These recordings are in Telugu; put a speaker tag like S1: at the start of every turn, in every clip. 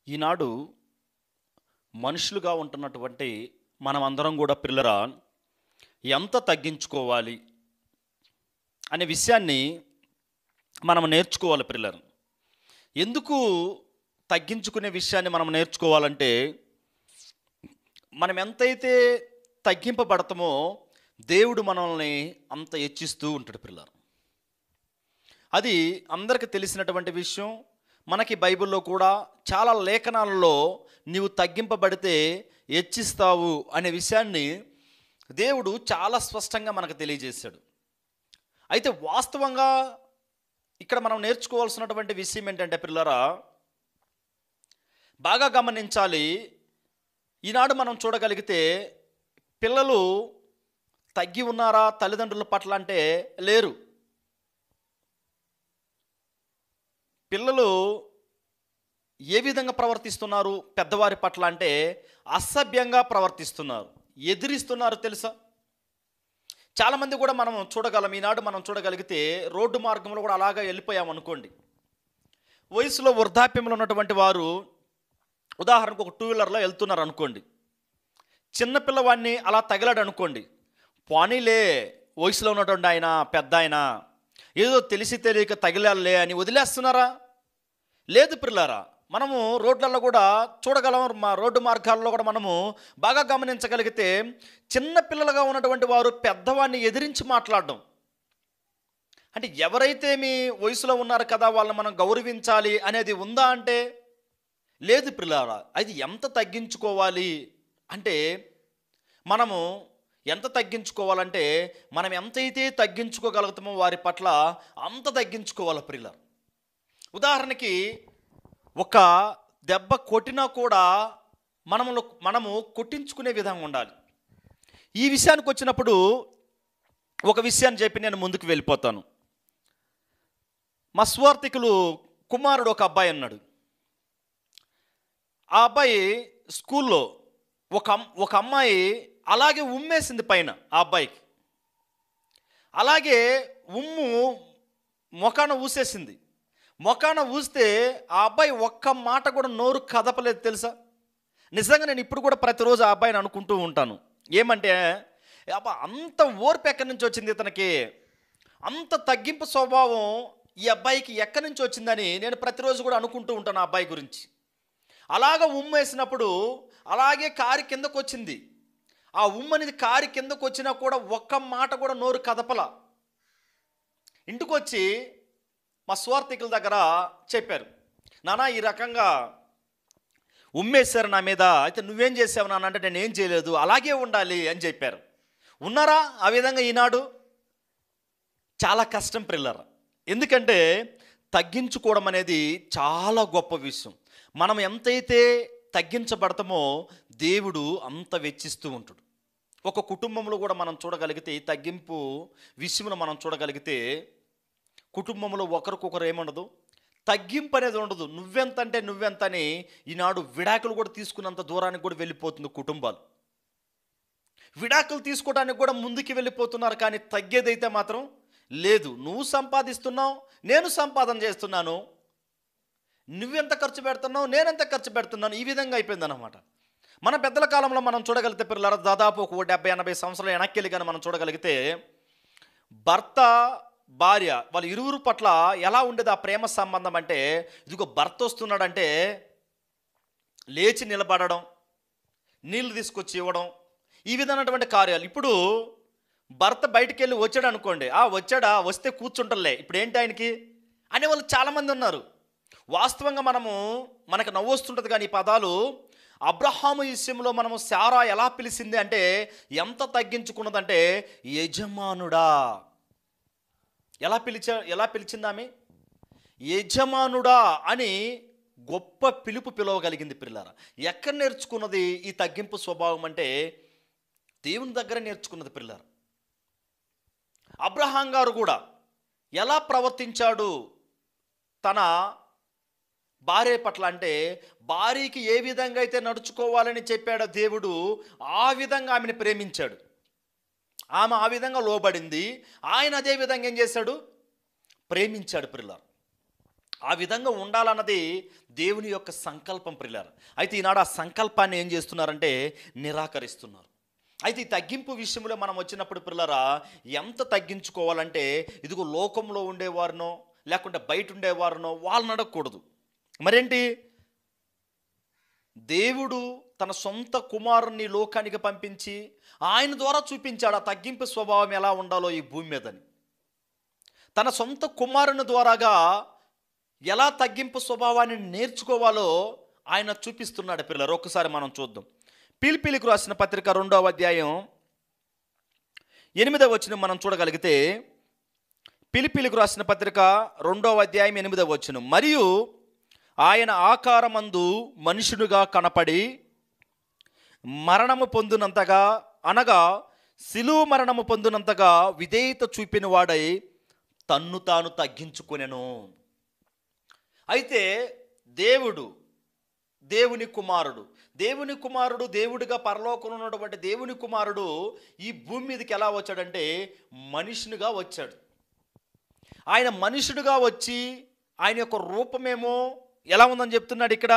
S1: ఈనాడు మనుషులుగా ఉంటున్నటువంటి మనమందరం కూడా పిల్లరా ఎంత తగ్గించుకోవాలి అనే విషయాన్ని మనం నేర్చుకోవాలి పిల్లలు. ఎందుకు తగ్గించుకునే విషయాన్ని మనం నేర్చుకోవాలంటే, మనం ఎంతైతే తగ్గింపబడతామో దేవుడు మనల్ని అంత హెచ్చిస్తూ ఉంటాడు పిల్లలు. అది అందరికీ తెలిసినటువంటి విషయం. మనకి బైబిల్లో కూడా చాలా లేఖనాలలో నీవు తగ్గింపబడితే హెచ్చిస్తావు అనే విషయాన్ని దేవుడు చాలా స్పష్టంగా మనకు తెలియజేశాడు. అయితే వాస్తవంగా ఇక్కడ మనం నేర్చుకోవాల్సినటువంటి విషయం ఏంటంటే పిల్లరా, బాగా గమనించాలి. ఈనాడు మనం చూడగలిగితే పిల్లలు తగ్గి ఉన్నారా తల్లిదండ్రుల పట్ల అంటే లేరు. పిల్లలు ఏ విధంగా ప్రవర్తిస్తున్నారు పెద్దవారి పట్ల అంటే అసభ్యంగా ప్రవర్తిస్తున్నారు, ఎదిరిస్తున్నారు తెలుసా. చాలామంది కూడా మనం చూడగలం. ఈనాడు మనం చూడగలిగితే రోడ్డు మార్గంలో కూడా అలాగా వెళ్ళిపోయామనుకోండి. వయసులో వృద్ధాప్యంలో ఉన్నటువంటి వారు ఉదాహరణకు ఒక 2 వీలర్లో వెళ్తున్నారు అనుకోండి. చిన్నపిల్లవాడిని అలా తగిలాడు అనుకోండి, పోనీలే వయసులో ఉన్నటువంటి ఆయన పెద్ద ఆయన ఏదో తెలిసి తెలియక తగిలాలే అని వదిలేస్తున్నారా? లేదు పిల్లారా. మనము రోడ్లలో కూడా చూడగలం. రోడ్డు మార్గాల్లో కూడా మనము బాగా గమనించగలిగితే చిన్న పిల్లలుగా ఉన్నటువంటి వారు పెద్దవాడిని ఎదిరించి మాట్లాడడం. అంటే ఎవరైతే మీ వయసులో ఉన్నారు కదా వాళ్ళని మనం గౌరవించాలి అనేది ఉందా అంటే లేదు పిల్లారా. అది ఎంత తగ్గించుకోవాలి అంటే, మనము ఎంత తగ్గించుకోవాలంటే మనం ఎంతైతే తగ్గించుకోగలుగుతామో వారి పట్ల అంత తగ్గించుకోవాలి పిల్లలు. ఉదాహరణకి ఒక దెబ్బ కొట్టినా కూడా మనము కొట్టించుకునే విధంగా ఉండాలి. ఈ విషయానికి వచ్చినప్పుడు ఒక విషయాన్ని చెప్పి నేను ముందుకు వెళ్ళిపోతాను. మా స్వార్థికులు కుమారుడు ఒక అబ్బాయి ఉన్నాడు. ఆ అబ్బాయి స్కూల్లో ఒక అమ్మాయి అలాగే ఉమ్మేసింది పైన ఆ అబ్బాయికి. అలాగే ఉమ్ము మొఖాన ఊసేసింది. మొఖాన ఊస్తే ఆ అబ్బాయి ఒక్క మాట కూడా నోరు కదపలేదు తెలుసా. నిజంగా నేను ఇప్పుడు కూడా ప్రతిరోజు ఆ అబ్బాయిని అనుకుంటూ ఉంటాను. ఏమంటే అబ్బా అంత ఓర్పు ఎక్కడి నుంచి వచ్చింది ఇతనికి, అంత తగ్గింపు స్వభావం ఈ అబ్బాయికి ఎక్కడి నుంచి వచ్చిందని నేను ప్రతిరోజు కూడా అనుకుంటూ ఉంటాను ఆ అబ్బాయి గురించి. అలాగ ఉమ్ము వేసినప్పుడు అలాగే కారి కిందకు వచ్చింది. ఆ ఉమ్ము అనేది కారి కిందకు వచ్చినా కూడా ఒక్క మాట కూడా నోరు కదపల. ఇంటికి వచ్చి మా స్వార్థికుల దగ్గర చెప్పారు, నాన్న ఈ రకంగా ఉమ్మేశారు నా మీద, అయితే నువ్వేం చేసావు నాన్న అంటే నేను ఏం చేయలేదు, అలాగే ఉండాలి అని చెప్పారు. ఉన్నారా ఆ విధంగా? ఈనాడు చాలా కష్టం పిల్లరా. ఎందుకంటే తగ్గించుకోవడం అనేది చాలా గొప్ప విషయం. మనం ఎంతైతే తగ్గించబడతామో దేవుడు అంత వెచ్చిస్తూ ఉంటాడు. ఒక కుటుంబంలో కూడా మనం చూడగలిగితే ఈ తగ్గింపు విషయంలో మనం చూడగలిగితే కుటుంబంలో ఒకరికొకరు ఏముండదు, తగ్గింపు అనేది ఉండదు. నువ్వెంత అంటే నువ్వెంత అని ఈనాడు విడాకులు కూడా తీసుకున్నంత దూరానికి కూడా వెళ్ళిపోతుంది కుటుంబాలు. విడాకులు తీసుకోవడానికి కూడా ముందుకు వెళ్ళిపోతున్నారు, కానీ తగ్గేదైతే మాత్రం లేదు. నువ్వు సంపాదిస్తున్నావు, నేను సంపాదన చేస్తున్నాను, నువ్వెంత ఖర్చు పెడుతున్నావు, నేనెంత ఖర్చు పెడుతున్నాను, ఈ విధంగా అయిపోయిందన్నమాట. మన పెద్దల కాలంలో మనం చూడగలిగితే పిల్లల దాదాపు ఒక 70-80 సంవత్సరాల వెనక్కి వెళ్ళి కానీ మనం చూడగలిగితే భర్త భార్య వాళ్ళ ఇరువురు పట్ల ఎలా ఉండేది ఆ ప్రేమ సంబంధం అంటే, ఇదిగో భర్త వస్తున్నాడంటే లేచి నిలబడడం, నీళ్లు తీసుకొచ్చి ఇవ్వడం, ఈ విధమైనటువంటి కార్యాలు. ఇప్పుడు భర్త బయటికి వెళ్ళి వచ్చాడు అనుకోండి, వచ్చాడా, వస్తే కూర్చుంటలే, ఇప్పుడు ఏంటి ఆయనకి అనేవాళ్ళు చాలామంది ఉన్నారు. వాస్తవంగా మనకు నవ్వొస్తుంటుంది, కానీ ఈ పదాలు అబ్రహాము విషయంలో మనము శారా ఎలా పిలిచింది అంటే ఎంత తగ్గించుకున్నదంటే యజమానుడా. ఎలా పిలిచింది ఆమె? యజమానుడా అని గొప్ప పిలుపు పిలవగలిగింది పిల్లరా. ఎక్కడ నేర్చుకున్నది ఈ తగ్గింపు స్వభావం అంటే దేవుని దగ్గర నేర్చుకున్నది పిల్లరా. అబ్రహాం గారు కూడా ఎలా ప్రవర్తించాడు తన భార్య పట్ల అంటే, భార్యకి ఏ విధంగా అయితే నడుచుకోవాలని చెప్పాడో దేవుడు ఆ విధంగా ఆమెను ప్రేమించాడు. ఆమె ఆ విధంగా లోబడింది, ఆయన అదే విధంగా ఏం చేశాడు, ప్రేమించాడు పిల్లలు. ఆ విధంగా ఉండాలన్నది దేవుని యొక్క సంకల్పం ప్రియులారా. అయితే ఈనాడు ఆ సంకల్పాన్ని ఏం చేస్తున్నారంటే నిరాకరిస్తున్నారు. అయితే ఈ తగ్గింపు విషయంలో మనం వచ్చినప్పుడు ప్రియులారా, ఎంత తగ్గించుకోవాలంటే ఇదిగో లోకంలో ఉండేవారినో లేకుంటే బయట ఉండేవారినో వాళ్ళని అడగకూడదు. మరేంటి, దేవుడు తన సొంత కుమారుని లోకానికి పంపించి ఆయన ద్వారా చూపించాడు ఆ తగ్గింపు స్వభావం ఎలా ఉండాలో ఈ భూమి మీదని. తన సొంత కుమారుని ద్వారాగా ఎలా తగ్గింపు స్వభావాన్ని నేర్చుకోవాలో ఆయన చూపిస్తున్నాడు పిల్లలు. ఒక్కసారి మనం చూద్దాం. పిలిపిలికి రాసిన పత్రిక 2వ అధ్యాయం 8వ వచనం మనం చూడగలిగితే, పిలిపిలికి రాసిన పత్రిక 2వ అధ్యాయం 8వ వచనం, మరియు ఆయన ఆకారమందు మనుషునిగా కనపడి మరణము పొందినంతగా, అనగా శిలువ మరణము పొందినంతగా విధేయత చూపిన వాడై తన్ను తాను తగ్గించుకొనెను. అయితే దేవుని కుమారుడు దేవుడిగా పరలోకంలో ఉన్నటువంటి దేవుని కుమారుడు ఈ భూమి మీదకి ఎలా వచ్చాడంటే మనుషునిగా వచ్చాడు. ఆయన మనుషుడిగా వచ్చి ఆయన యొక్క రూపమేమో ఎలా ఉందని చెప్తున్నాడు ఇక్కడ,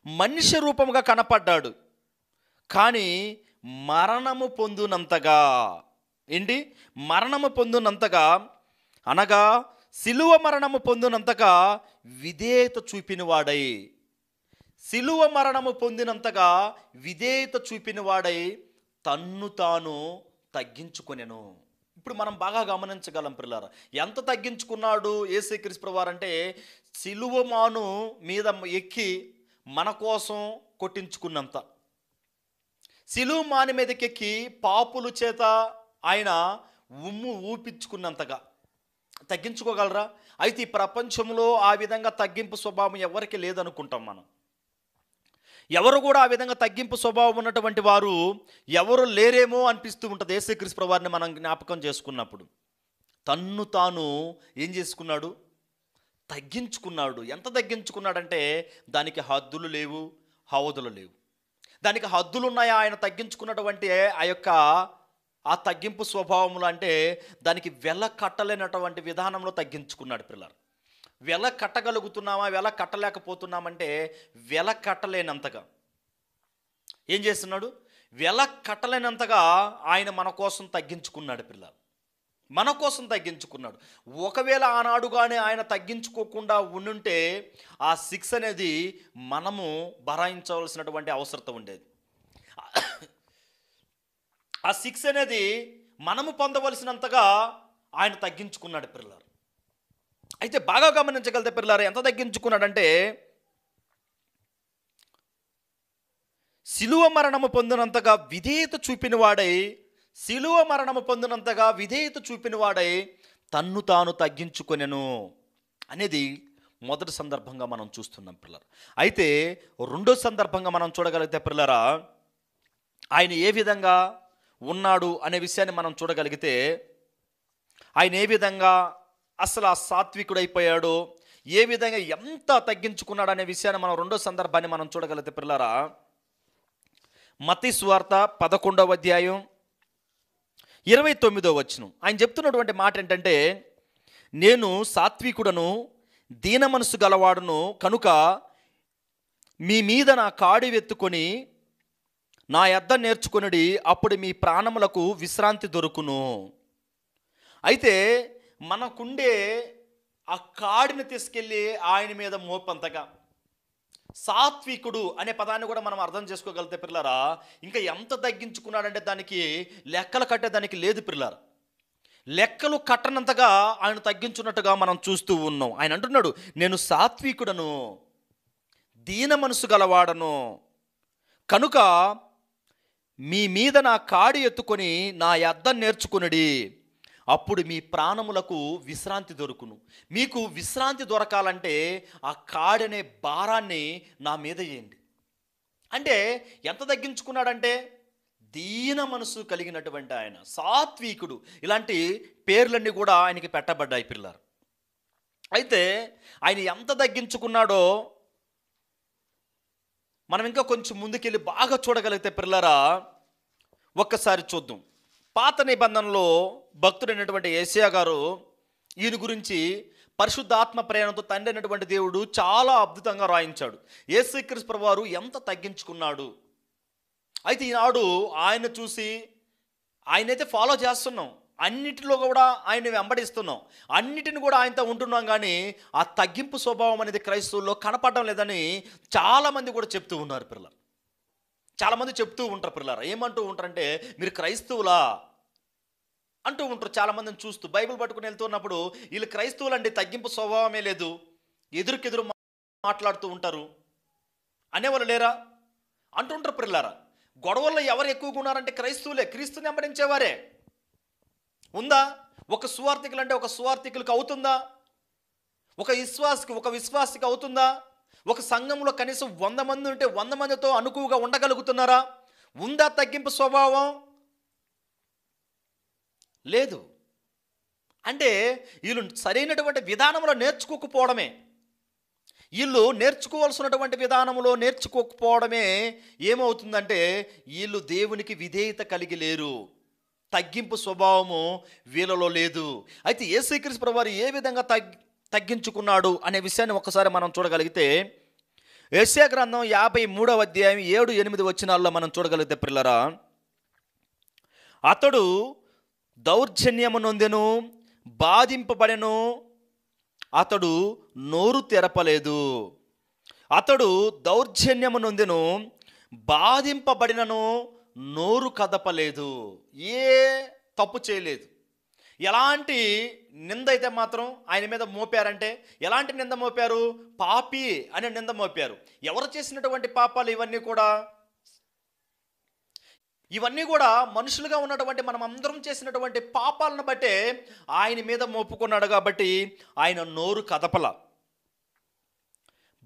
S1: మనిషి రూపముగా కనపడ్డాడు. కానీ మరణము పొందునంతగా, ఏంటి, మరణము పొందునంతగా, అనగా శిలువ మరణము పొందినంతగా విధేయత చూపినవాడై, శిలువ మరణము పొందినంతగా విధేయత చూపినవాడై తన్ను తాను తగ్గించుకొనెను. ఇప్పుడు మనం బాగా గమనించగలం ప్రియులారా, ఎంత తగ్గించుకున్నాడు యేసుక్రీస్తు ప్రభువారు అంటే, శిలువ మాను మీద ఎక్కి మన కోసం కొట్టించుకున్నంత, శిలువ మాను మీదకెక్కి పాపుల చేత ఆయన ఉమ్ము ఊపించుకున్నంతగా తగ్గించుకోగలరా? అయితే ఈ ప్రపంచంలో ఆ విధంగా తగ్గింపు స్వభావం ఎవరికి లేదనుకుంటాం మనం. ఎవరు కూడా ఆ విధంగా తగ్గింపు స్వభావం ఉన్నటువంటి వారు ఎవరు లేరేమో అనిపిస్తూ ఉంటుంది. యేసుక్రీస్తు ప్రభువారిని మనం జ్ఞాపకం చేసుకున్నప్పుడు తన్ను తాను ఏం చేసుకున్నాడు, తగ్గించుకున్నాడు. ఎంత తగ్గించుకున్నాడంటే దానికి హద్దులు లేవు, హవదులు లేవు. దానికి హద్దులు ఉన్నాయా ఆయన తగ్గించుకున్నటువంటి ఆ తగ్గింపు స్వభావములు అంటే దానికి వెల కట్టలేనటువంటి విధానంలో తగ్గించుకున్నాడు పిల్లలు. వెల కట్టగలుగుతున్నామా, వెల కట్టలేకపోతున్నామంటే వెల కట్టలేనంతగా ఏం చేస్తున్నాడు, వెల కట్టలేనంతగా ఆయన మన కోసం తగ్గించుకున్నాడు పిల్లలు, మన కోసం తగ్గించుకున్నాడు. ఒకవేళ ఆనాడుగానే ఆయన తగ్గించుకోకుండా ఉండుంటే ఆ శిక్ష అనేది మనము భరాయించవలసినటువంటి అవసరం ఉండేది. ఆ శిక్ష అనేది మనము పొందవలసినంతగా ఆయన తగ్గించుకున్నాడు పిల్లలు. అయితే బాగా గమనించగలిగితే పిల్లలు ఎంత తగ్గించుకున్నాడంటే, శిలువ మరణము పొందినంతగా విధేయత చూపినవాడై, శిలువ మరణము పొందినంతగా విధేయత చూపినవాడై తన్ను తాను తగ్గించుకొనెను అనేది మొదటి సందర్భంగా మనం చూస్తున్నాం పిల్లలు. అయితే రెండో సందర్భంగా మనం చూడగలిగితే పిల్లరా, ఆయన ఏ విధంగా ఉన్నాడు అనే విషయాన్ని మనం చూడగలిగితే, ఆయన ఏ విధంగా అసలు ఆ సాత్వికుడైపోయాడు, ఏ విధంగా ఎంత తగ్గించుకున్నాడు అనే విషయాన్ని మనం రెండో సందర్భాన్ని మనం చూడగలిగితే పిల్లరా, మత్తయి సువార్త 11వ అధ్యాయం 29వ వచనం ఆయన చెప్తున్నటువంటి మాట ఏంటంటే, నేను సాత్వికుడను దీన మనసు గలవాడును కనుక మీ మీద నా కాడి వెత్తుకొని నా యొద్ద నేర్చుకొనుడి, అప్పుడు మీ ప్రాణములకు విశ్రాంతి దొరుకును. అయితే మనకుండే ఆ కాడిని తీసుకెళ్ళి ఆయన మీద మోపంతగా, సాత్వికుడు అనే పదాన్ని కూడా మనం అర్థం చేసుకోగలిగితే పిల్లరా, ఇంకా ఎంత తగ్గించుకున్నాడంటే దానికి లెక్కలు కట్టేదానికి లేదు పిల్లరా. లెక్కలు కట్టనంతగా ఆయన తగ్గించున్నట్టుగా మనం చూస్తూ ఉన్నాం. ఆయన అంటున్నాడు, నేను సాత్వికుడను దీన మనసు గలవాడను కనుక మీ మీద నా కాడి ఎత్తుకొని నా యొద్ద నేర్చుకొనుడి, అప్పుడు మీ ప్రాణములకు విశ్రాంతి దొరుకును. మీకు విశ్రాంతి దొరకాలంటే ఆ కాడనే భారాన్ని నా మీద వేయండి. అంటే ఎంత తగ్గించుకున్నాడంటే దీన మనసు కలిగినటువంటి ఆయన సాత్వికుడు. ఇలాంటి పేర్లన్నీ కూడా ఆయనకి పెట్టబడ్డాయి పిల్లలు. అయితే ఆయన ఎంత తగ్గించుకున్నాడో మనం ఇంకా కొంచెం ముందుకెళ్ళి బాగా చూడగలిగితే పిల్లరా, ఒక్కసారి చూద్దాం. పాత నిబంధనలో భక్తుడైనటువంటి యేసయ్య గారు ఈయన గురించి పరిశుద్ధాత్మ ప్రేరణతో తండ్రి అయినటువంటి దేవుడు చాలా అద్భుతంగా రాయించాడు. యేసుక్రీస్తు ప్రభువారు ఎంత తగ్గించుకున్నాడు. అయితే ఈనాడు ఆయన చూసి ఆయనైతే ఫాలో చేస్తున్నాం, అన్నిటిలో కూడా ఆయన్ని వెంబడిస్తున్నాం, అన్నిటిని కూడా ఆయనతో ఉంటున్నాం, కానీ ఆ తగ్గింపు స్వభావం అనేది క్రైస్తవుల్లో కనపడడం లేదని చాలామంది కూడా చెప్తూ ఉన్నారు పిల్లలు. చాలామంది చెప్తూ ఉంటారు పిల్లలు. ఏమంటూ ఉంటారంటే, మీరు క్రైస్తవులా అంటూ ఉంటారు చాలామందిని చూస్తూ. బైబిల్ పట్టుకుని వెళ్తున్నప్పుడు వీళ్ళు క్రైస్తవులండి, తగ్గింపు స్వభావమే లేదు, ఎదురుకెదురు మాట్లాడుతూ ఉంటారు అనేవాళ్ళు లేరా అంటుంటారు పిల్లారా. గొడవల్లో ఎవరు ఎక్కువగా ఉన్నారంటే క్రైస్తవులే, క్రీస్తుని వెంబడించేవారే. ఉందా? ఒక సువార్థికులు అంటే ఒక సువార్థికులకు అవుతుందా? ఒక విశ్వాసికి అవుతుందా? ఒక సంఘంలో కనీసం 100 మంది ఉంటే 100 మందితో అనుకువగా ఉండగలుగుతున్నారా? ఉందా తగ్గింపు స్వభావం? లేదు. అంటే వీళ్ళు సరైనటువంటి విధానంలో నేర్చుకోకపోవడమే, వీళ్ళు నేర్చుకోవాల్సినటువంటి విధానంలో నేర్చుకోకపోవడమే ఏమవుతుందంటే వీళ్ళు దేవునికి విధేయత కలిగి లేరు, తగ్గింపు స్వభావము వీళ్ళలో లేదు. అయితే యేసుక్రీస్తు ప్రభువారు ఏ విధంగా తగ్గించుకున్నాడు అనే విషయాన్ని ఒకసారి మనం చూడగలిగితే, యెషయా గ్రంథం 53వ అధ్యాయం 7-8 వచనాల్లో మనం చూడగలిగితే పిల్లరా, అతడు దౌర్జన్యము నొందెను, బాధింపబడెను, అతడు నోరు తెరపలేదు. అతడు దౌర్జన్యము నొందెను, బాధింపబడినను నోరు కదపలేదు. ఏ తప్పు చేయలేదు. ఎలాంటి నింద అయితే మాత్రం ఆయన మీద మోపారంటే, ఎలాంటి నింద మోపారు? పాపి అనే నింద మోపారు. ఎవరు చేసినటువంటి పాపాలు ఇవన్నీ కూడా? ఇవన్నీ కూడా మనుషులుగా ఉన్నటువంటి మనం అందరం చేసినటువంటి పాపాలను బట్టే ఆయన మీద మోపుకున్నాడు. కాబట్టి ఆయన నోరు కదపల.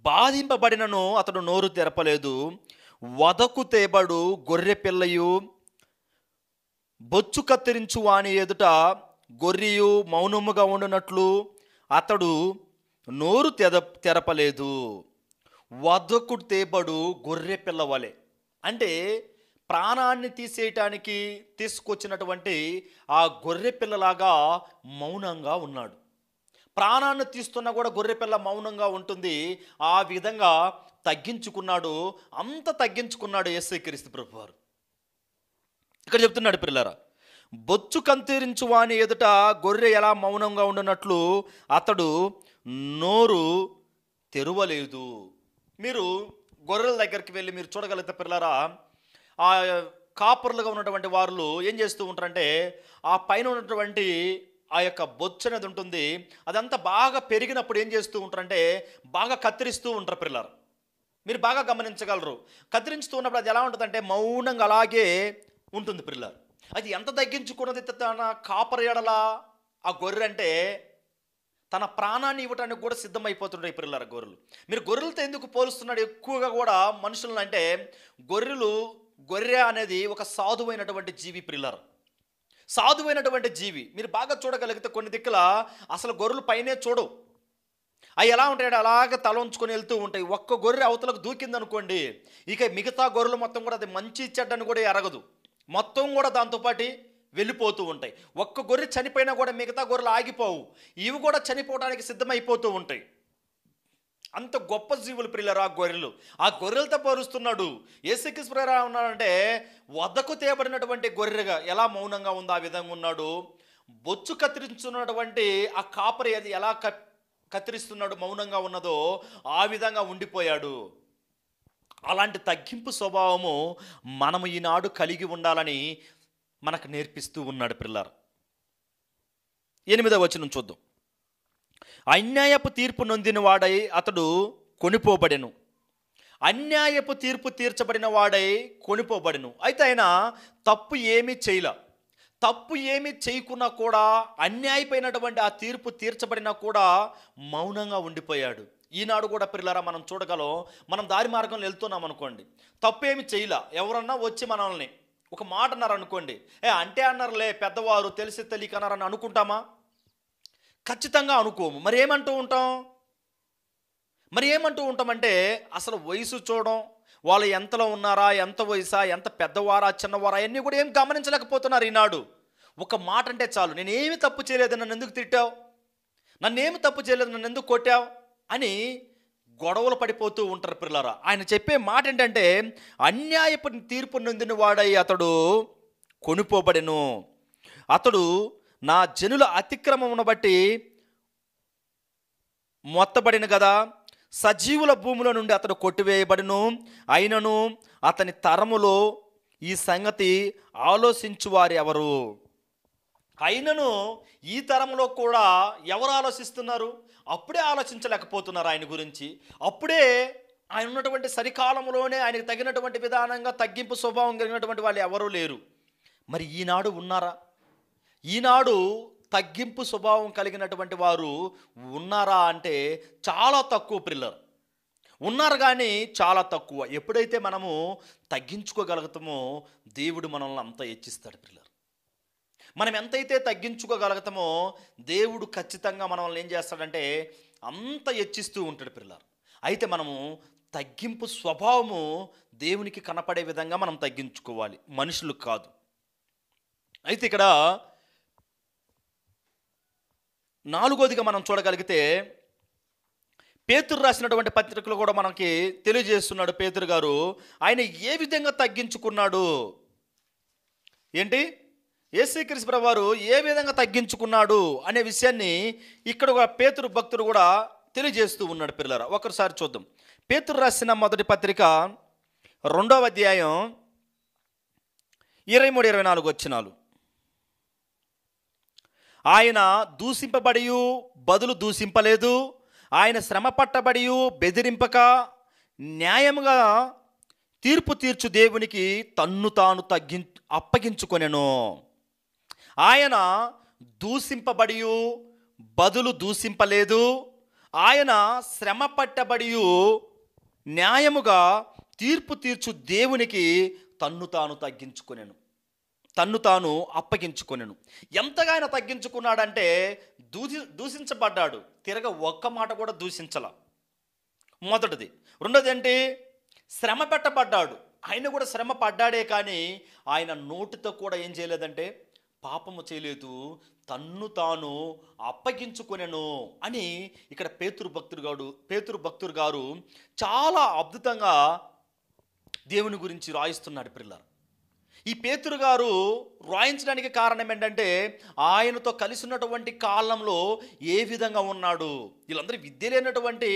S1: బాధింపబడినను అతడు నోరు తెరపలేదు. వదకు తేబడు గొర్రె పిల్లయు, బొచ్చు కత్తిరించు వాని ఎదుట గొర్రెయు మౌనముగా ఉండునట్లు అతడు నోరు తెరపలేదు. వదకు తేబడు గొర్రె పిల్లవలే అంటే ప్రాణాన్ని తీసేయటానికి తీసుకొచ్చినటువంటి ఆ గొర్రె పిల్లలాగా మౌనంగా ఉన్నాడు. ప్రాణాన్ని తీస్తున్నా కూడా గొర్రె పిల్ల మౌనంగా ఉంటుంది. ఆ విధంగా తగ్గించుకున్నాడు. అంత తగ్గించుకున్నాడు యేసుక్రీస్తు ప్రభువారు. ఇక్కడ చెప్తున్నాడు పిల్లరా, బొచ్చు కంతిరించు వాని ఎదుట గొర్రె ఎలా మౌనంగా ఉండునట్లు అతడు నోరు తెరవలేదు. మీరు గొర్రెల దగ్గరికి వెళ్ళి మీరు చూడగలిగితే పిల్లరా, ఆ కాపరులుగా ఉన్నటువంటి వారు ఏం చేస్తూ ఉంటారంటే, ఆ పైన ఉన్నటువంటి ఆ యొక్క బొచ్చు అనేది ఉంటుంది, అదంతా బాగా పెరిగినప్పుడు ఏం చేస్తూ ఉంటారంటే బాగా కత్తిరిస్తూ ఉంటారు పిల్లలు. మీరు బాగా గమనించగలరు. కత్తిరించుతూ ఉన్నప్పుడు అది ఎలా ఉంటుందంటే మౌనంగా అలాగే ఉంటుంది పిల్లలు. అది ఎంత తగ్గించుకున్నది తన కాపరి ఎడల ఆ గొర్రె అంటే తన ప్రాణాన్ని ఇవ్వటానికి కూడా సిద్ధమైపోతుంటాయి పిల్లల గొర్రెలు. మీరు గొర్రెలతో ఎందుకు పోలుస్తున్నాడు ఎక్కువగా కూడా మనుషులను అంటే, గొర్రె అనేది ఒక సాధువైనటువంటి జీవి పిల్లలు, సాధువైనటువంటి జీవి. మీరు బాగా చూడగలిగితే కొన్ని దిక్కుల అసలు గొర్రెలు పైనే చూడవు. అవి ఎలా ఉంటాయంటే అలాగే తల ఉంచుకొని వెళ్తూ ఉంటాయి. ఒక్క గొర్రె అవతలకు దూకిందనుకోండి, ఇక మిగతా గొర్రెలు మొత్తం కూడా అది మంచి చెడ్డని కూడా ఎరగదు, మొత్తం కూడా దాంతోపాటు వెళ్ళిపోతూ ఉంటాయి. ఒక్క గొర్రె చనిపోయినా కూడా మిగతా గొర్రెలు ఆగిపోవు, ఇవి కూడా చనిపోవడానికి సిద్ధమైపోతూ ఉంటాయి. అంత గొప్ప జీవులు పిల్లలు ఆ గొర్రెలు. ఆ గొర్రెలతో పోలుస్తున్నాడు యేసుక్రీస్తు ప్రభువు. ఉన్నాడంటే వద్దకు తేబడినటువంటి గొర్రెగా ఎలా మౌనంగా ఉందో ఆ విధంగా ఉన్నాడు. బొచ్చు కత్తిరించున్నటువంటి ఆ కాపరి అది ఎలా కత్తిరిస్తున్నాడు మౌనంగా ఉన్నదో ఆ విధంగా ఉండిపోయాడు. అలాంటి తగ్గింపు స్వభావము మనము ఈనాడు కలిగి ఉండాలని మనకు నేర్పిస్తూ ఉన్నాడు పిల్లలు. 8వ వచనం చూద్దాం. అన్యాయపు తీర్పు నొందిన వాడై అతడు కొనిపోబడెను. అన్యాయపు తీర్పు తీర్చబడిన వాడై కొనిపోబడెను. అయితే ఆయన తప్పు ఏమీ చేయలే. తప్పు ఏమీ చేయకున్నా కూడా, అన్యాయమైనటువంటి ఆ తీర్పు తీర్చబడినా కూడా మౌనంగా ఉండిపోయాడు. ఈనాడు కూడా పిల్లరా మనం చూడగలం. మనం దారి మార్గంలో వెళ్తున్నాం అనుకోండి, తప్పు ఏమి చేయలే, ఎవరన్నా వచ్చి మనల్ని ఒక మాట అన్నారు అనుకోండి, అంటే అన్నారులే పెద్దవారు తెలిసి తెలియక అన్నారని అనుకుంటామా? ఖచ్చితంగా అనుకోము. మరి ఏమంటూ ఉంటామంటే అసలు వయసు చూడడం, వాళ్ళు ఎంతలో ఉన్నారా, ఎంత వయసా, ఎంత పెద్దవారా చిన్నవారా అవన్నీ కూడా ఏం గమనించలేకపోతున్నారు ఈనాడు. ఒక మాట అంటే చాలు, నేనేమి తప్పు చేయలేదు, నన్ను ఎందుకు తిట్టావు, నన్నేమి తప్పు చేయలేదు, నన్ను ఎందుకు కొట్టావు అని గొడవలు పడిపోతూ ఉంటారు పిల్లరా. ఆయన చెప్పే మాట ఏంటంటే, అన్యాయపు తీర్పు నొందిన వాడై అతడు కొనిపోబడెను. అతడు నా జనుల అతిక్రమమును బట్టి మొత్తబడిన కదా, సజీవుల భూముల నుండి అతడు కొట్టివేయబడిను. అయినను అతని తరములో ఈ సంగతి ఆలోచించువారు ఎవరు? అయినను ఈ తరంలో కూడా ఎవరు ఆలోచిస్తున్నారు? అప్పుడే ఆలోచించలేకపోతున్నారు ఆయన గురించి. అప్పుడే ఆయన ఉన్నటువంటి సరికాలంలోనే ఆయనకు తగినటువంటి విధానంగా తగ్గింపు స్వభావం కలిగినటువంటి వాళ్ళు ఎవరూ లేరు. మరి ఈనాడు ఉన్నారా? ఈనాడు తగ్గింపు స్వభావం కలిగినటువంటి వారు ఉన్నారా అంటే చాలా తక్కువ పిల్లలు ఉన్నారు, కానీ చాలా తక్కువ. ఎప్పుడైతే మనము తగ్గించుకోగలుగుతామో దేవుడు మనల్ని అంతా హెచ్చిస్తాడు పిల్లలు. మనం ఎంతైతే తగ్గించుకోగలుగుతామో దేవుడు ఖచ్చితంగా మనల్ని ఏం చేస్తాడంటే అంత హెచ్చిస్తూ ఉంటాడు పిల్లలు. అయితే మనము తగ్గింపు స్వభావము దేవునికి కనపడే విధంగా మనం తగ్గించుకోవాలి, మనుషులు కాదు. అయితే ఇక్కడ నాలుగోదిగా మనం చూడగలిగితే పేతురు రాసినటువంటి పత్రికలు కూడా మనకి తెలియజేస్తున్నాడు. పేతురు గారు ఆయన ఏ విధంగా తగ్గించుకున్నాడు ఏంటి, యేసుక్రీస్తు ప్రభువారు ఏ విధంగా తగ్గించుకున్నాడు అనే విషయాన్ని ఇక్కడ ఒక పేతురు భక్తుడు కూడా తెలియజేస్తూ ఉన్నాడు పిల్లరా. ఒకసారి చూద్దాం. పేతురు రాసిన మొదటి పత్రిక 2వ అధ్యాయం 23-24 వచనాలు. ఆయన దూషింపబడి బదులు దూషింపలేదు, ఆయన శ్రమ పట్టబడి బెదిరింపక న్యాయముగా తీర్పు తీర్చు దేవునికి తన్ను తాను అప్పగించుకొనెను. ఆయన దూషింపబడి బదులు దూషింపలేదు, ఆయన శ్రమ పట్టబడి న్యాయముగా తీర్పు తీర్చు దేవునికి తన్ను తాను తగ్గించుకొనెను, తన్ను తాను అప్పగించుకొనెను. ఎంతగా ఆయన తగ్గించుకున్నాడంటే దూషించబడ్డాడు, తిరగ ఒక్క మాట కూడా దూషించాల, మొదటిది. రెండోది ఏంటి, శ్రమ పెట్టబడ్డాడు, ఆయన కూడా శ్రమ పడ్డాడే కానీ ఆయన నోటితో కూడా ఏం చేయలేదంటే పాపము చేయలేదు, తన్ను తాను అప్పగించుకొనెను అని ఇక్కడ పేతురు భక్తుడు గారు చాలా అద్భుతంగా దేవుని గురించి రాయిస్తున్నాడు పిల్లలు. ఈ పేతురు గారు రాయించడానికి కారణం ఏంటంటే ఆయనతో కలిసి ఉన్నటువంటి కాలంలో ఏ విధంగా ఉన్నాడు. వీళ్ళందరూ విద్య లేనటువంటి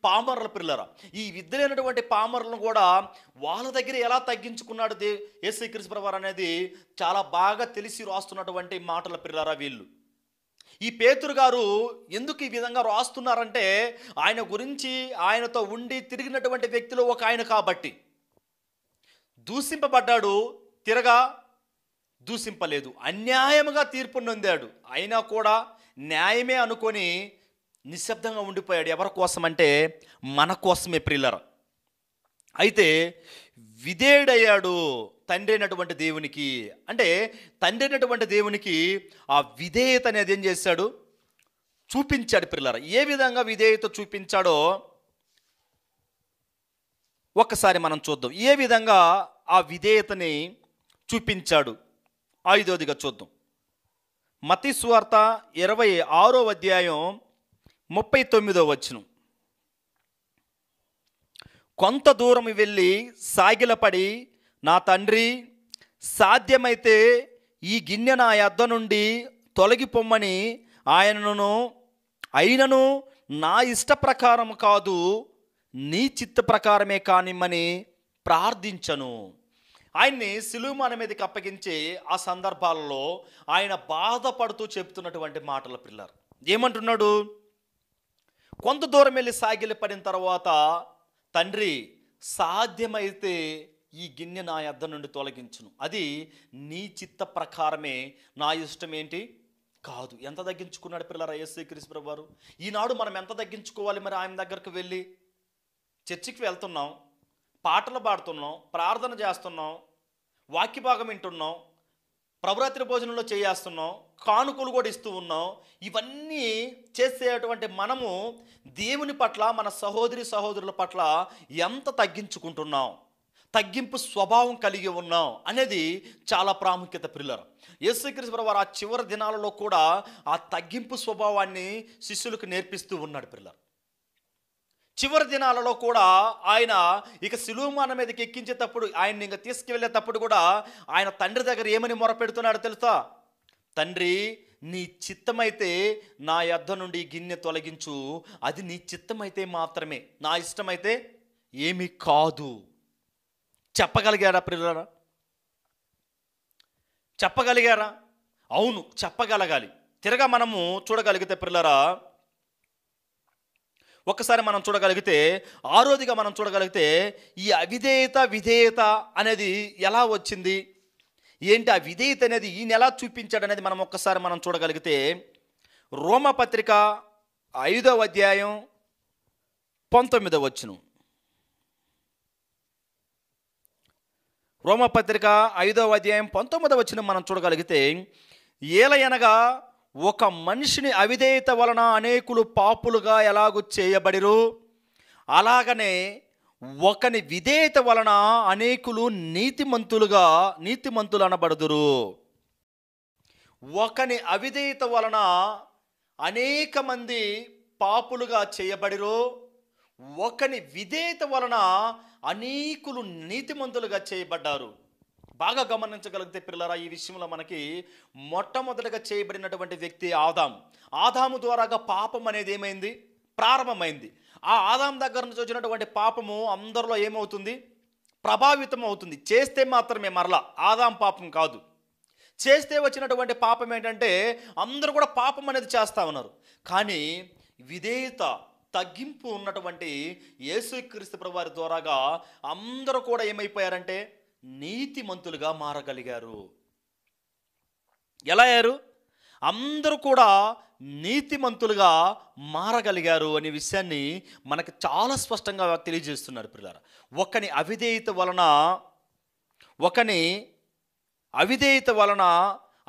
S1: పామరుల పిల్లరా. ఈ విద్య లేనటువంటి పామరులను కూడా వాళ్ళ దగ్గర ఎలా తగ్గించుకున్నాడు యేసుక్రీస్తు ప్రభువారు అనేది చాలా బాగా తెలిసి రాస్తున్నటువంటి మాటల పిల్లరా వీళ్ళు. ఈ పేతురు గారు ఎందుకు ఈ విధంగా రాస్తున్నారంటే ఆయన గురించి ఆయనతో ఉండి తిరిగినటువంటి వ్యక్తిలో ఒక ఆయన కాబట్టి. దూషింపబడ్డాడు, తిరగా దూషింపలేదు, అన్యాయముగా తీర్పు నొందాడు, అయినా కూడా న్యాయమే అనుకొని నిశ్శబ్దంగా ఉండిపోయాడు. ఎవరి కోసం అంటే మన కోసమే ప్రియులరా. అయితే విధేయుడయ్యాడు తండ్రి అయినటువంటి దేవునికి. అంటే తండ్రి అయినటువంటి దేవునికి ఆ విధేయత అనేది ఏం చేశాడు, చూపించాడు ప్రియులరా. ఏ విధంగా విధేయత చూపించాడో ఒక్కసారి మనం చూద్దాం. ఏ విధంగా ఆ విధేయతని చూపించాడు. 5వదిగా చూద్దాం. మత్తయి సువార్త 26వ అధ్యాయం 39వ వచనం. కొంత దూరం వెళ్ళి సాగిలపడి, నా తండ్రి, సాధ్యమైతే ఈ గిన్నె నా యొద్ద నుండి తొలగిపోమ్మని అయినను నా ఇష్ట ప్రకారం కాదు, నీ చిత్త ప్రకారమే కానిమ్మని ప్రార్థించను. ఆయన్ని సిలువ మీదకి అప్పగించి ఆ సందర్భాలలో ఆయన బాధపడుతూ చెప్తున్నటువంటి మాటల పిల్లలు ఏమంటున్నాడు, కొంత దూరం వెళ్ళి సాగిలపడిన తర్వాత, తండ్రి సాధ్యమైతే ఈ గిన్నె నా యొద్ద నుండి తొలగించును, అది నీ చిత్త ప్రకారమే, నా ఇష్టం ఏంటి కాదు. ఎంత తగ్గించుకున్నాడు పిల్లరా యేసుక్రీస్తు ప్రభువారు. ఈనాడు మనం ఎంత తగ్గించుకోవాలి మరి ఆయన దగ్గరకు వెళ్ళి? చర్చికి వెళ్తున్నాం, పాటలు పాడుతున్నాం, ప్రార్థన చేస్తున్నాం, వాక్య భాగం వింటున్నాం, ప్రభురాత్రి భోజనంలో చేస్తున్నాం, కానుకలు కూడా ఇస్తూ ఉన్నాం. ఇవన్నీ చేసేటువంటి మనము దేవుని పట్ల, మన సహోదరుల పట్ల ఎంత తగ్గించుకుంటున్నాం? తగ్గింపు స్వభావం కలిగి ఉన్నాం అనేది చాలా ప్రాముఖ్యత ప్రియులారా. యేసుక్రీస్తు ప్రభువు వారు ఆ చివరి దినాలలో కూడా ఆ తగ్గింపు స్వభావాన్ని శిష్యులకు నేర్పిస్తూ ఉన్నాడు ప్రియులారా. చివరి దినాలలో కూడా ఆయన ఇక సిలువమాన మీదకి ఎక్కించేటప్పుడు, ఆయన్ని ఇంకా తీసుకువెళ్ళేటప్పుడు కూడా ఆయన తండ్రి దగ్గర ఏమని మొరపెడుతున్నాడు తెలుసా? తండ్రి, నీ చిత్తమైతే నా యొద్ద నుండి ఈ గిన్నె తొలగించు, అది నీ చిత్తమైతే మాత్రమే, నా ఇష్టమైతే ఏమీ కాదు. చెప్పగలిగారా ప్రియులారా? చెప్పగలిగారా? అవును, చెప్పగలగాలి. తిరగా మనము చూడగలిగితే ప్రియులారా, ఒక్కసారి మనం చూడగలిగితే, ఆరోదిగా మనం చూడగలిగితే ఈ విధేయత అనేది ఎలా వచ్చింది, ఏంటి ఆ విధేయత అనేది ఈయన ఎలా చూపించాడు అనేది మనం ఒక్కసారి మనం చూడగలిగితే, రోమపత్రిక 5వ అధ్యాయం 19వ వచనం. రోమపత్రిక 5వ అధ్యాయం 19వ వచనం మనం చూడగలిగితే, ఏలయనగా ఒక మనిషిని అవిధేయత వలన అనేకులు పాపులుగా ఎలాగూ చేయబడిరు, అలాగనే ఒకని విధేయత వలన అనేకులు నీతిమంతులు అనబడుదురు. ఒకని అవిధేయత వలన అనేక మంది పాపులుగా చేయబడిరు, ఒకని విధేయత వలన అనేకులు నీతిమంతులుగా చేయబడ్డారు. బాగా గమనించగలిగితే పిల్లరా, ఈ విషయంలో మనకి మొట్టమొదటిగా చేయబడినటువంటి వ్యక్తి ఆదాము ద్వారాగా పాపం అనేది ఏమైంది? ప్రారంభమైంది. ఆ ఆదాము దగ్గర నుంచి వచ్చినటువంటి పాపము అందరిలో ఏమవుతుంది? ప్రభావితం అవుతుంది. చేస్తే మాత్రమే, మరలా ఆదాము పాపం కాదు, చేస్తే వచ్చినటువంటి పాపం ఏంటంటే అందరూ కూడా పాపం అనేది చేస్తూ ఉన్నారు. కానీ విధేయత, తగ్గింపు ఉన్నటువంటి యేసుక్రీస్తు ప్రభువారి ద్వారాగా అందరూ కూడా ఏమైపోయారంటే నీతిమంతులుగా మారగలిగారు. ఎలా అయ్యారు? అందరూ కూడా నీతిమంతులుగా మారగలిగారు అనే విషయాన్ని మనకి చాలా స్పష్టంగా తెలియజేస్తున్నారు పిల్లలు. ఒకని అవిధేయత వలన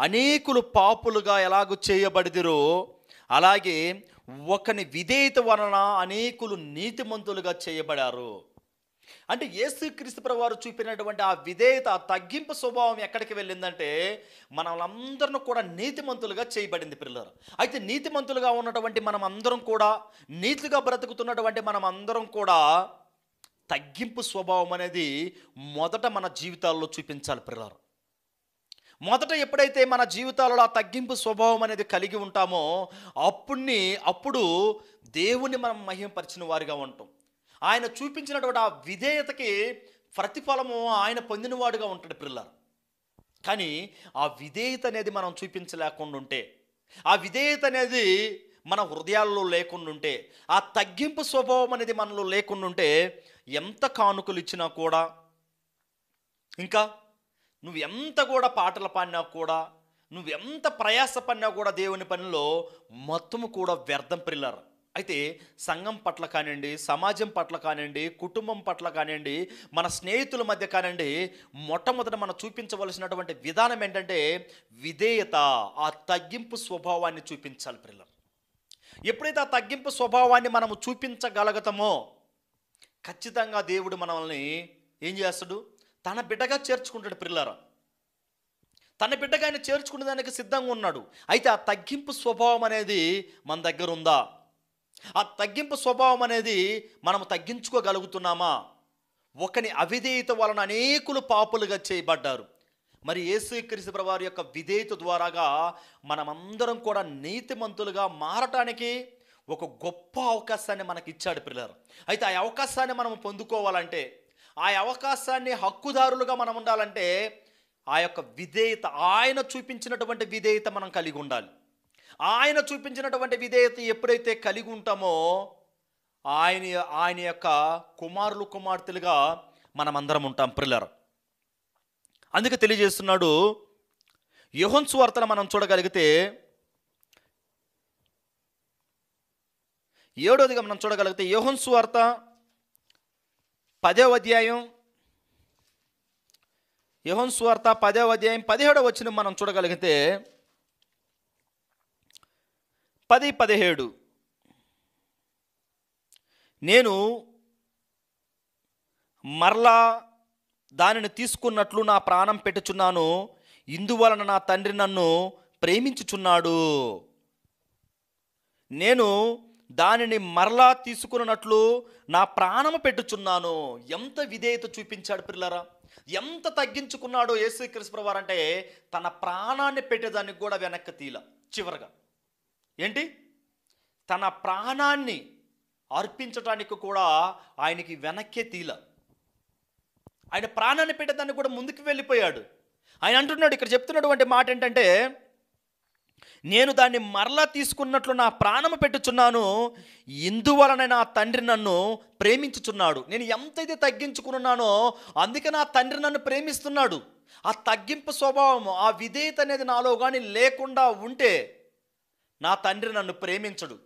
S1: అనేకులు పాపులుగా ఎలాగూ చేయబడిదిరో, అలాగే ఒకని విధేయత వలన అనేకులు నీతిమంతులుగా చేయబడారు. అంటే యేసుక్రీస్తు ప్రభువు వారు చూపినటువంటి ఆ విధేయత, ఆ తగ్గింపు స్వభావం ఎక్కడికి వెళ్ళిందంటే మనలందరిని కూడా నీతిమంతులుగా చేయబడింది పిల్లలు. అయితే నీతిమంతులుగా ఉన్నటువంటి మనం అందరం కూడా, నీతిగా బ్రతుకుతున్నటువంటి మనం అందరం కూడా తగ్గింపు స్వభావం అనేది మొదట మన జీవితాల్లో చూపించాలి పిల్లలు. మొదట ఎప్పుడైతే మన జీవితాలలో ఆ తగ్గింపు స్వభావం అనేది కలిగి ఉంటామో అప్పుడు దేవుని మనం మహిమపరిచిన వారిగా ఉంటాం. ఆయన చూపించినటువంటి ఆ విధేయతకి ప్రతిఫలము ఆయన పొందినవాడుగా ఉంటాడు పిల్లలు. కానీ ఆ విధేయత అనేది మనం చూపించలేకుండా ఉంటే, ఆ విధేయత అనేది మన హృదయాల్లో లేకుండా ఉంటే, ఆ తగ్గింపు స్వభావం అనేది మనలో లేకుండా ఉంటే, ఎంత కానుకలు ఇచ్చినా కూడా, ఇంకా నువ్వు ఎంత కూడా పాటలు పాడినా కూడా, నువ్వు ఎంత ప్రయాస పడినా కూడా దేవుని పనిలో మొత్తము కూడా వ్యర్థం పిల్లలు. అయితే సంఘం పట్ల కానివ్వండి, సమాజం పట్ల కానివ్వండి, కుటుంబం పట్ల కానివ్వండి, మన స్నేహితుల మధ్య కానివ్వండి, మొట్టమొదట మనం చూపించవలసినటువంటి విధానం ఏంటంటే విధేయత, ఆ తగ్గింపు స్వభావాన్ని చూపించాలి పిల్లలు. ఎప్పుడైతే ఆ తగ్గింపు స్వభావాన్ని మనము చూపించగలుగుతామో ఖచ్చితంగా దేవుడు మనల్ని ఏం చేస్తాడు? తన బిడ్డగా చేర్చుకుంటాడు పిల్లరా. తన బిడ్డగా ఆయన చేర్చుకునే దానికి సిద్ధంగా ఉన్నాడు. అయితే ఆ తగ్గింపు స్వభావం అనేది మన దగ్గర ఉందా? ఆ తగ్గింపు స్వభావం అనేది మనము తగ్గించుకోగలుగుతున్నామా? ఒకని అవిధేయత వలన అనేకులు పాపులుగా చేయబడ్డారు. మరి యేసుక్రీస్తు ప్రభువు వారి యొక్క విధేయత ద్వారాగా మనమందరం కూడా నీతిమంతులుగా మారటానికి ఒక గొప్ప అవకాశాన్ని మనకి ఇచ్చాడు పిల్లలు. అయితే ఆ అవకాశాన్ని మనం పొందుకోవాలంటే, ఆ అవకాశాన్ని హక్కుదారులుగా మనం ఉండాలంటే ఆ యొక్క విధేయత, ఆయన చూపించినటువంటి విధేయత మనం కలిగి ఉండాలి. ఆయన చూపించినటువంటి విధేయత ఎప్పుడైతే కలిగి ఉంటామో ఆయన యొక్క కుమారులు కుమార్తెలుగా మనమందరం ఉంటాం పిల్లలు. అందుకే తెలియజేస్తున్నాడు. యోహాను సువార్తను మనం చూడగలిగితే 7వదిగా మనం చూడగలిగితే యోహాను సువార్త 10వ అధ్యాయం, యోహాను సువార్త 10వ అధ్యాయం 17వ వచనం మనం చూడగలిగితే 10:17 నేను మరలా దానిని తీసుకున్నట్లు నా ప్రాణం పెట్టుచున్నాను, ఇందువలన నా తండ్రి నన్ను ప్రేమించుచున్నాడు. నేను దానిని మరలా తీసుకున్నట్లు నా ప్రాణము పెట్టుచున్నాను. ఎంత విధేయత చూపించాడు పిల్లరా, ఎంత తగ్గించుకున్నాడో యేసుక్రీస్తు ప్రభువారు అంటే తన ప్రాణాన్ని పెట్టేదానికి కూడా వెనక్కి తీల. చివరగా ఏంటి, తన ప్రాణాన్ని అర్పించడానికి కూడా ఆయనకి వెనక్కే తీల. ఆయన ప్రాణాన్ని పెట్టేదానికి కూడా ముందుకు వెళ్ళిపోయాడు. ఆయన అంటున్నాడు, ఇక్కడ చెప్తున్నటువంటి మాట ఏంటంటే, నేను దాన్ని మరలా తీసుకున్నట్లు నా ప్రాణము పెట్టుచున్నాను, ఇందువలన నా తండ్రి నన్ను ప్రేమించుచున్నాడు. నేను ఎంతైతే తగ్గించుకున్నానో అందుకే నా తండ్రి నన్ను ప్రేమిస్తున్నాడు. ఆ తగ్గింపు స్వభావం, ఆ విధేయత అనేది నాలో కానీ లేకుండా ఉంటే నా తండ్రి నన్ను ప్రేమించడు.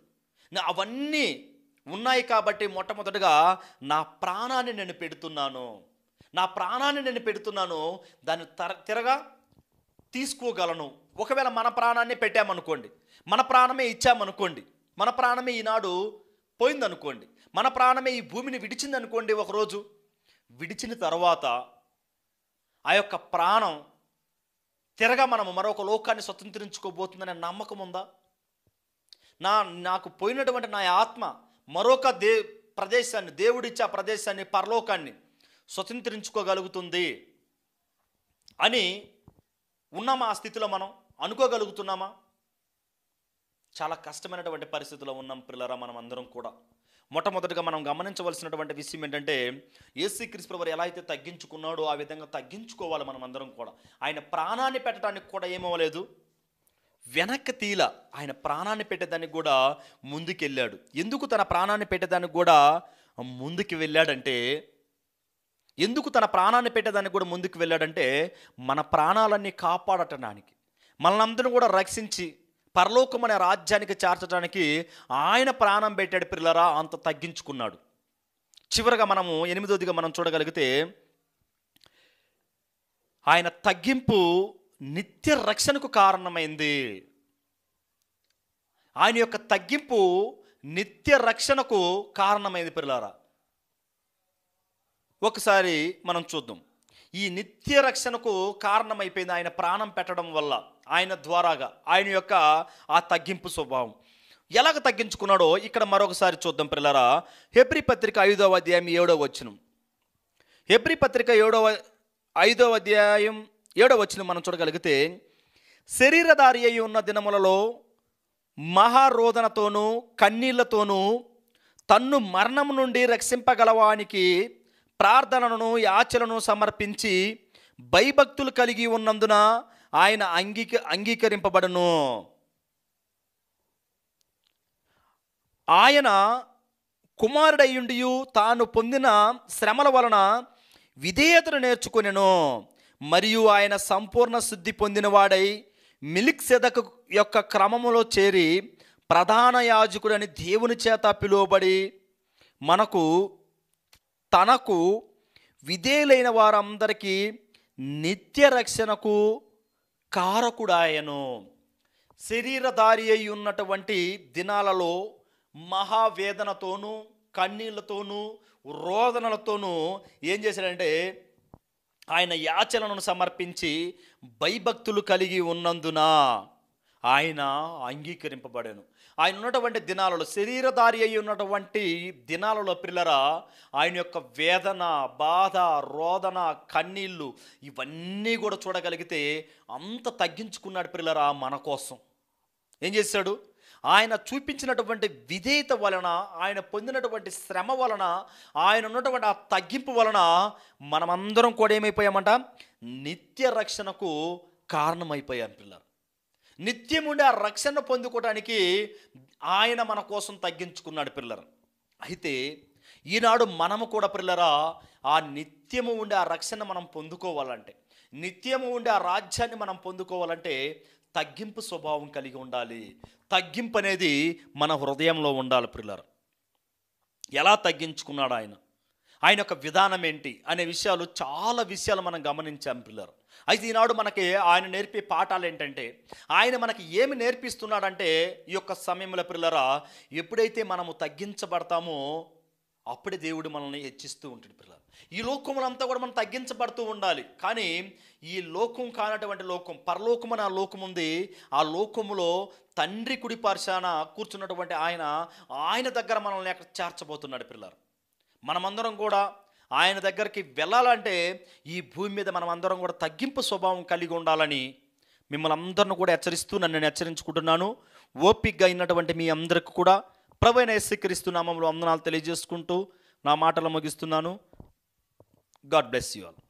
S1: అవన్నీ ఉన్నాయి కాబట్టి మొట్టమొదటిగా నా ప్రాణాన్ని నేను పెడుతున్నాను, నా ప్రాణాన్ని నేను పెడుతున్నాను, దాన్ని తిరగా తీసుకోగలను. ఒకవేళ మన ప్రాణాన్ని పెట్టామనుకోండి, మన ప్రాణమే ఇచ్చామనుకోండి, మన ప్రాణమే ఈనాడు పోయిందనుకోండి, మన ప్రాణమే ఈ భూమిని విడిచిందనుకోండి, ఒకరోజు విడిచిన తర్వాత ఆ యొక్క ప్రాణం తిరగా మనము మరొక లోకాన్ని స్వతంత్రించుకోబోతుందనే నమ్మకం ఉందా? నాకు పోయినటువంటి నా ఆత్మ మరొక ప్రదేశాన్ని, దేవుడిచ్చే ఆ ప్రదేశాన్ని, పరలోకాన్ని స్వతంత్రించుకోగలుగుతుంది అని ఉన్నామా? ఆ స్థితిలో మనం అనుకోగలుగుతున్నామా? చాలా కష్టమైనటువంటి పరిస్థితిలో ఉన్నాం పిల్లరా మనం అందరం కూడా. మొట్టమొదటిగా మనం గమనించవలసినటువంటి విషయం ఏంటంటే, యేసుక్రీస్తు ప్రభువు ఎలా అయితే తగ్గించుకున్నాడో ఆ విధంగా తగ్గించుకోవాలి మనం అందరం కూడా. ఆయన ప్రాణాన్ని పెట్టడానికి కూడా ఏమవ్వలేదు, వెనక్కి తీల. ఆయన ప్రాణాన్ని పెట్టేదానికి కూడా ముందుకెళ్ళాడు. ఎందుకు తన ప్రాణాన్ని పెట్టేదానికి కూడా ముందుకు వెళ్ళాడంటే, ఎందుకు తన ప్రాణాన్ని పెట్టేదానికి కూడా ముందుకు వెళ్ళాడంటే, మన ప్రాణాలన్నీ కాపాడటానికి, మనలందరూ కూడా రక్షించి పరలోకం అనే రాజ్యానికి చేర్చడానికి ఆయన ప్రాణం పెట్టాడు పిల్లరా. అంత తగ్గించుకున్నాడు. చివరగా మనము 8వదిగా మనం చూడగలిగితే, ఆయన తగ్గింపు నిత్య రక్షణకు కారణమైంది. ఆయన యొక్క తగ్గింపు నిత్య రక్షణకు కారణమైంది పిల్లరా. ఒకసారి మనం చూద్దాం. ఈ నిత్య రక్షణకు కారణమైపోయింది ఆయన ప్రాణం పెట్టడం వల్ల, ఆయన ద్వారాగా, ఆయన యొక్క ఆ తగ్గింపు స్వభావం. ఎలాగ తగ్గించుకున్నాడో ఇక్కడ మరొకసారి చూద్దాం పిల్లరా. హెబ్రీ పత్రిక 5వ అధ్యాయం 7వ వచనం. హెబ్రీ పత్రిక 5వ అధ్యాయం 7వ వచనం మనం చూడగలిగితే, శరీరధారి అయి ఉన్న దినములలో మహారోదనతోనూ కన్నీళ్లతోనూ తన్ను మరణం నుండి రక్షింపగలవానికి ప్రార్థనను యాచనను సమర్పించి భయభక్తులు కలిగి ఉన్నందున ఆయన అంగీకరింపబడును. ఆయన కుమారుడయ్యుండియు తాను పొందిన శ్రమల వలన విధేయతను నేర్చుకొనెను. మరియు ఆయన సంపూర్ణ శుద్ధి పొందినవాడై మిల్కిసెదకు యొక్క క్రమములో చేరి ప్రధాన యాజకుడని దేవుని చేత పిలువబడి తనకు విధేయులైన వారందరికీ నిత్య రక్షణకు కారకుడాయను. శరీరధారి అయి ఉన్నటువంటి దినాలలో మహావేదనతోనూ కన్నీళ్లతోనూ రోదనలతోనూ ఏం చేశాడంటే, ఆయన యాచనను సమర్పించి భయభక్తులు కలిగి ఉన్నందున ఆయన అంగీకరింపబడాను. ఆయన ఉన్నటువంటి దినాలలో, శరీరధారి అయి ఉన్నటువంటి దినాలలో పిల్లరా, ఆయన యొక్క వేదన, బాధ, రోదన, కన్నీళ్ళు ఇవన్నీ కూడా చూడగలిగితే అంత తగ్గించుకున్నాడు పిల్లరా మన కోసం. ఏం చేశాడు? ఆయన చూపించినటువంటి విధేయత వలన, ఆయన పొందినటువంటి శ్రమ వలన, ఆయన ఉన్నటువంటి ఆ తగ్గింపు వలన మనమందరం కూడా ఏమైపోయామంట? నిత్య రక్షణకు కారణమైపోయాం పిల్లలు. నిత్యం ఉండే ఆ రక్షణ పొందుకోవడానికి ఆయన మన కోసం తగ్గించుకున్నాడు పిల్లలు. అయితే ఈనాడు మనము కూడా పిల్లరా, ఆ నిత్యము ఉండే ఆ రక్షణ మనం పొందుకోవాలంటే, నిత్యము ఉండే ఆ రాజ్యాన్ని మనం పొందుకోవాలంటే తగ్గింపు స్వభావం కలిగి ఉండాలి. తగ్గింపు అనేది మన హృదయంలో ఉండాలి పిల్లలు. ఎలా తగ్గించుకున్నాడు ఆయన, ఆయన యొక్క విధానం ఏంటి అనే విషయాలు, చాలా విషయాలు మనం గమనించాం పిల్లలు. అయితే ఈనాడు మనకి ఆయన నేర్పే పాఠాలు ఏంటంటే, ఆయన మనకి ఏమి నేర్పిస్తున్నాడంటే, ఈ యొక్క సమయంలో పిల్లరా, ఎప్పుడైతే మనము తగ్గించబడతామో అప్పుడే దేవుడు మనల్ని హెచ్చిస్తూ ఉంటాడు పిల్లలు. ఈ లోకములంతా కూడా మనం తగ్గించబడుతూ ఉండాలి. కానీ ఈ లోకం కానటువంటి లోకం, పరలోకం అనే ఆ లోకం ఉంది. ఆ లోకములో తండ్రి కుడి పార్శాన కూర్చున్నటువంటి ఆయన దగ్గర మనల్ని అక్కడ చేర్చబోతున్నాడు పిల్లలు. మనమందరం కూడా ఆయన దగ్గరికి వెళ్ళాలంటే ఈ భూమి మీద మనమందరం కూడా తగ్గింపు స్వభావం కలిగి ఉండాలని మిమ్మల్ని అందరిని కూడా హెచ్చరిస్తూ నన్ను హెచ్చరించుకుంటున్నాను. ఓపికగా అయినటువంటి మీ అందరికి కూడా ప్రభువైన యేసుక్రీస్తు నామములో వందనాలు తెలియజేసుకుంటూ నా మాటలు ముగిస్తున్నాను. God bless you all.